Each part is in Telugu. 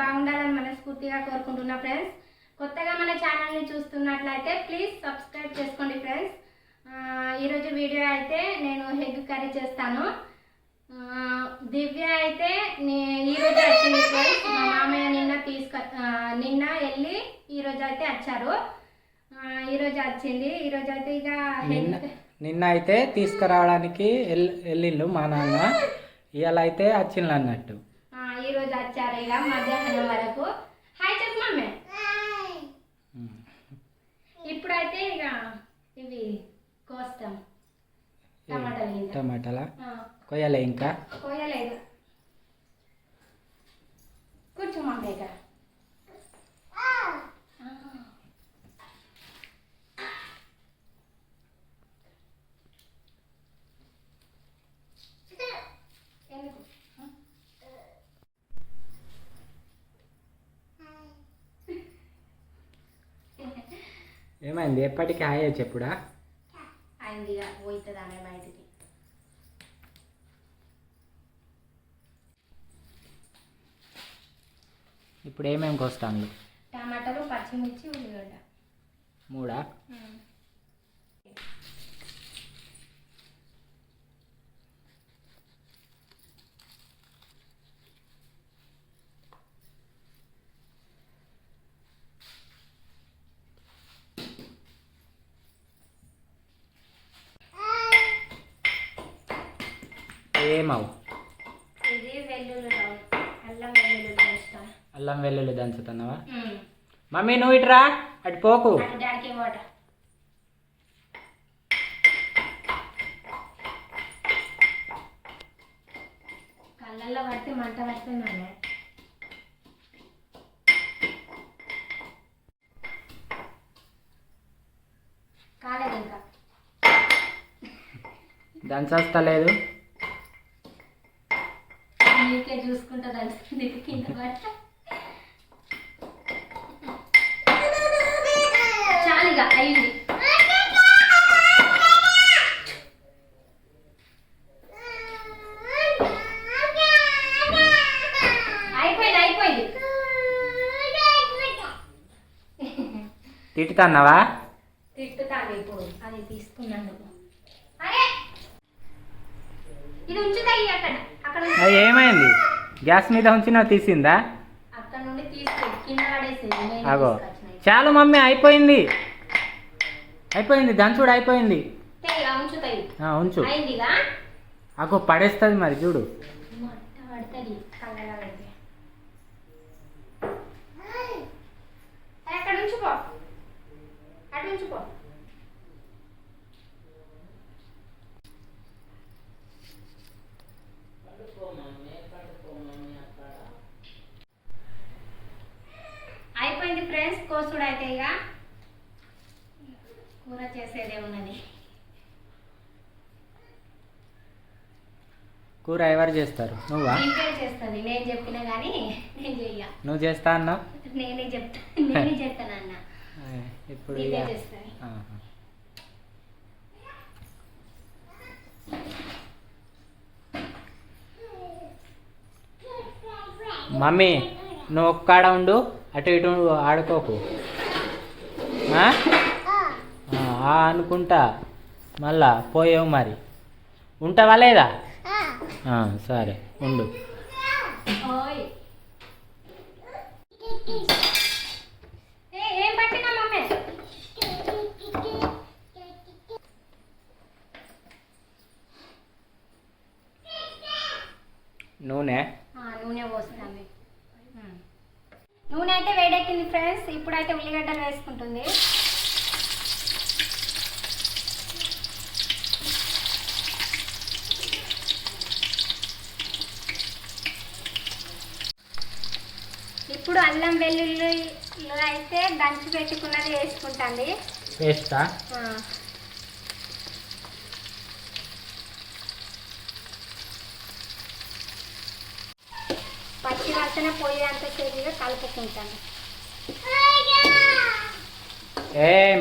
బాగుండాలని మనస్ఫూర్తిగా కోరుకుంటున్నా ఫ్రెండ్స్. కొత్తగా మన ఛానల్ని చూస్తున్నట్లయితే ప్లీజ్ సబ్స్క్రైబ్ చేసుకోండి ఫ్రెండ్స్. ఈరోజు వీడియో అయితే నేను ఎగ్ కర్రీ చేస్తాను. దివ్య అయితే ఈరోజు వచ్చింది ఫ్రెండ్స్. మా మామయ్య నిన్న వెళ్ళి ఈరోజు అయితే వచ్చారు. ఈరోజు వచ్చింది. ఈరోజు అయితే ఇక నిన్న అయితే తీసుకురావడానికి వెళ్ళిండు మా నాన్న. ఇవాళ అయితే వచ్చిండు అన్నట్టు. ఈరోజు వచ్చారు ఇక మధ్యాహ్నం వరకు. హాయ్ చెప్పు మమ్మీ. ఇప్పుడైతే ఇక ఇవి కోస్తాం. టమాటాలా కొయ్యలే? ఇంకా కోయలేదు. కూర్చో మమ్మీ. ఇక ఏమైంది? ఎప్పటికీ హాయ్ చెప్పుడా? అయింది ఇక పోతుంది అనే బయటికి. ఇప్పుడు ఏమేమి కోస్తాను? టమాటాలు, పచ్చిమిర్చి, ఉల్లిగడ్డ. 3. ఏమవు? ఇది వెల్లుల్లి, అల్లం వెల్లుల్లి దంచుతా. అల్లం వెల్లుల్లి దంచుతున్నావా? మమ్మీ నువ్వు ఇటురా, అటు పోకు. డాడీకి వాట. కళ్ళల్లో పడితే మంట పడుతుంది. కాలేదు ఇంకా దంచలేదు. నీకే చూసుకుంటా దంచుతుంది కింద పట్ట. చాలుగా అయింది. అయిపోయింది. తిట్టుతున్నావా? తిట్టుతాను. ఇప్పుడు అది తీసుకున్నాను. అరే ఇది ఉంచుతాయి అక్కడ. ఏమైంది? గ్యాస్ మీద ఉంచినా తీసిందా? అక్కడ నుండి తీసి కింద పడేసేది. అగో చాలు మమ్మీ, అయిపోయింది. దంచుడు అయిపోయింది. ఉంచు. అగో పడేస్తుంది మరి చూడు. అక్కడ ఉంచుకో, అటు ఉంచుకో. అయిపోయింది ఫ్రెండ్స్ కోసుడు. అయితే ఇక కూర చేసేదే ఉన్నది. కూర ఎవరు చేస్తారు? నువ్వా? చేస్తుంది. నేను చెప్పినా కానీ నేను చెయ్య. నువ్వు చేస్తా అన్నావు. నేనే చెప్తానన్న. ఇప్పుడు చేస్తాను. మమ్మీ నువ్వు ఒక్కడ ఉండు, అటు ఇటు ఆడుకోకు. అనుకుంటా మళ్ళా పోయావు మరి. ఉంటావా లేదా? సరే ఉండు. ఏం పట్టినా మమ్మీ? నూనె పోస్తాను. నూనె అయితే వేడెక్కింది ఫ్రెండ్స్. ఇప్పుడైతే ఉల్లిగడ్డలు వేసుకుంటుంది. ఇప్పుడు అల్లం వెల్లుల్లిలో అయితే దంచి పెట్టుకున్నది వేసుకుంటుంది. వేస్తా. పచ్చి వాసన పోయేంత సేపుగా కలుపుకుంటాను.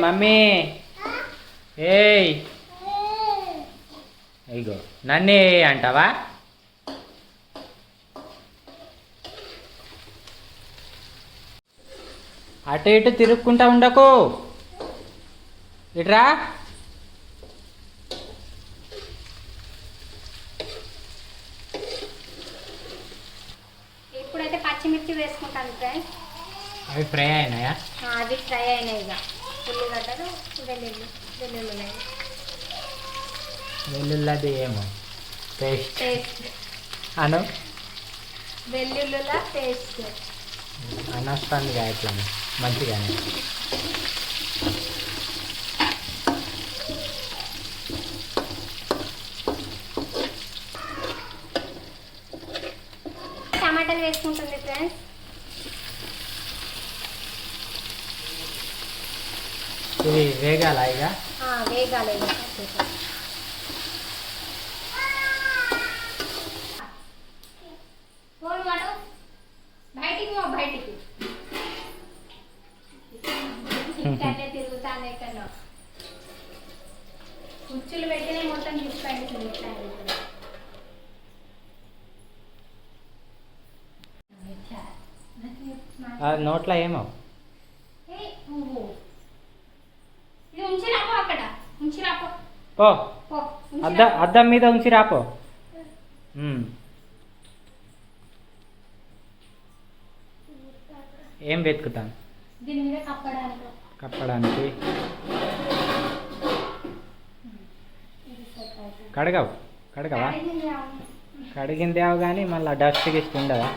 మమ్మీ ఇగో నన్నే అంటావా? అటు ఇటు తిరుక్కుంటా ఉండకు. ఇట్రా. ఇప్పుడైతే పచ్చిమిర్చి వేసుకుంటాను ఫ్రెండ్స్. అవి ఫ్రై అయినాయా? అవి ఫ్రై అయినాయి. ఇక ఉల్లిగడ్డలు వెల్లుల్లి వెల్లుల్లది ఏమో పేస్ట్ పేస్ట్ అను వెల్లుల్లుల పేస్ట్ అనొస్తుందిగా ఇట్లా మంచిగానే. టమాటాలు వేసుకుంటుంది ఫ్రెండ్స్. ఇది వేగాల ఇక వేగాలి. బయటికి ఇక్కడనే తిరుగుతాను. ఎక్కడో కుచ్చులు పెట్టినే మొత్తం తీసుకెళ్ళి నోట్లో ఏమో. ఇది ఉంచి రాపో, అక్కడ ఉంచి రాపో. పో అద్దం మీద ఉంచి రాపో. ఏం వెతుకుతాను దీని మీద కప్పడానికి. కడగవా? కడిగింది అవు కానీ మళ్ళీ డస్ట్ గిస్ట్ ఉండదా?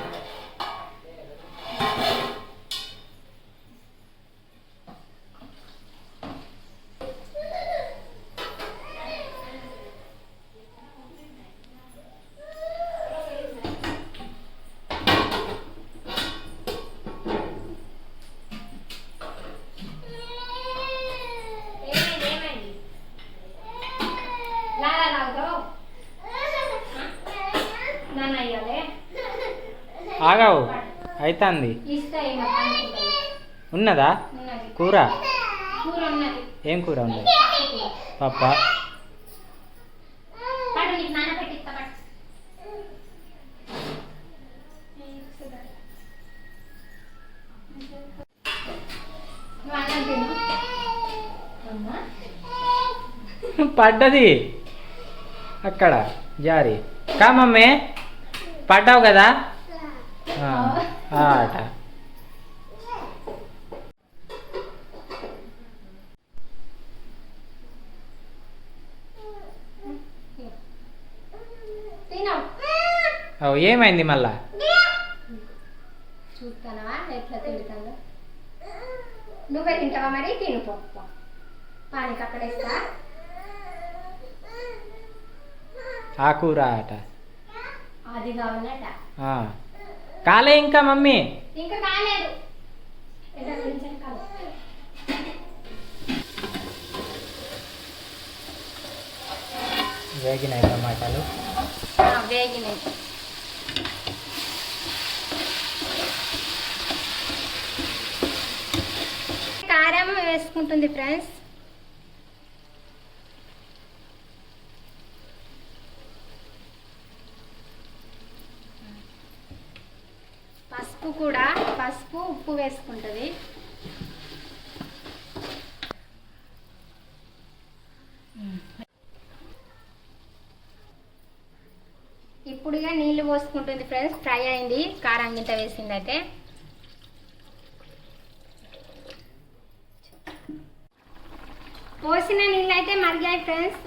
ఆగావు అవుతుంది. ఉన్నదా కూర? ఏం కూర ఉన్నది? పప్ప. పడ్డది అక్కడ జారి. కా మమ్మీ పడ్డావు కదా ఆట. ఏమైంది మళ్ళా? చూస్తానవా ఎట్లా తింటాను? నువ్వే తింటావా? మరి తిను పప్పు పానికి అక్కడ ఇస్తా. ఆ కూర ఆట అది కావాలట. కాలే ఇంకా మమ్మీ? ఇంకా కాలేదు. వేగినాయి టమాటాలు. వేగినాయి. కారం వేసుకుంటుంది ఫ్రెండ్స్. పసుపు కూడా, పసుపు ఉప్పు వేసుకుంటుంది. ఇప్పుడుగా నీళ్ళు పోసుకుంటుంది ఫ్రెండ్స్. ఫ్రై అయింది, కారం గింత వేసింది. అయితే పోసిన నీళ్ళు అయితే మరిగాయి ఫ్రెండ్స్.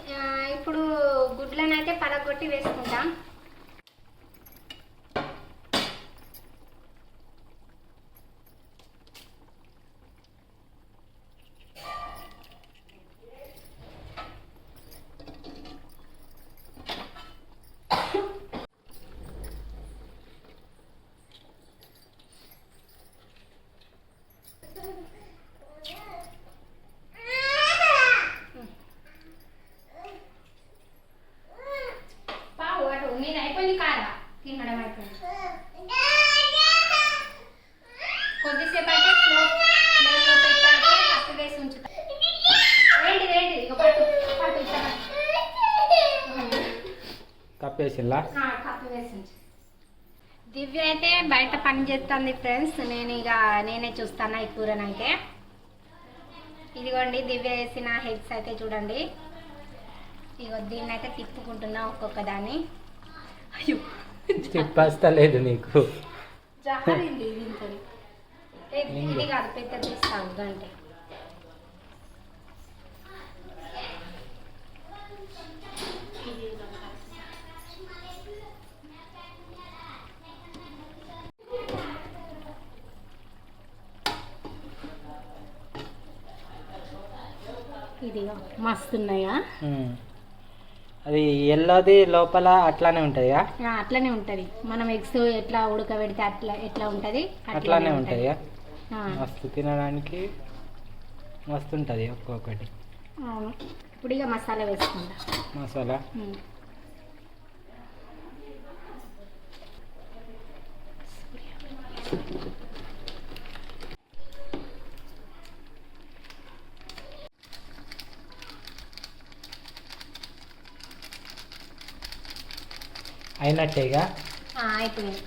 ఇప్పుడు గుడ్లను అయితే పలగొట్టి వేసుకుంటాం. నేను అయిపోయింది కాదా తినడం అయిపోయింది. కొద్దిసేపు అయితే స్లోలో పెట్టాక కప్పు వేసి ఉంచుతా. ఏంటిది ఇక పట్టు కప్పేసిల్లా? కప్పు వేసి ఉంచు. దివ్య అయితే బయట పని చేస్తుంది ఫ్రెండ్స్. నేనే చూస్తాను ఈ కూరనైతే. ఇదిగోండి దివ్య వేసిన హెగ్స్ అయితే చూడండి. ఇగో దీన్ని అయితే తిప్పుకుంటున్నా ఒక్కొక్క దాన్ని. అయ్యో తిప్పస్తలేదు నీకు. జారింది దీంతో. ఇది కాదు పెద్ద తీస్తాను గంటే. ఇది మస్తున్నాయా? అది ఎల్లోది లోపల అట్లానే ఉంటుందిగా? అట్లానే ఉంటుంది. మనం ఎగ్స్ ఎట్లా ఉడకబెడితే ఎట్లా ఉంటుంది అట్లానే ఉంటుంది. మస్తు తినడానికి మస్తు ఉంటుంది ఒక్కొక్కటి. అవును. ఇప్పుడు ఇక మసాలా వేసుకుంటా. మసాలా అయినట్టేగా? అయిపోయింది.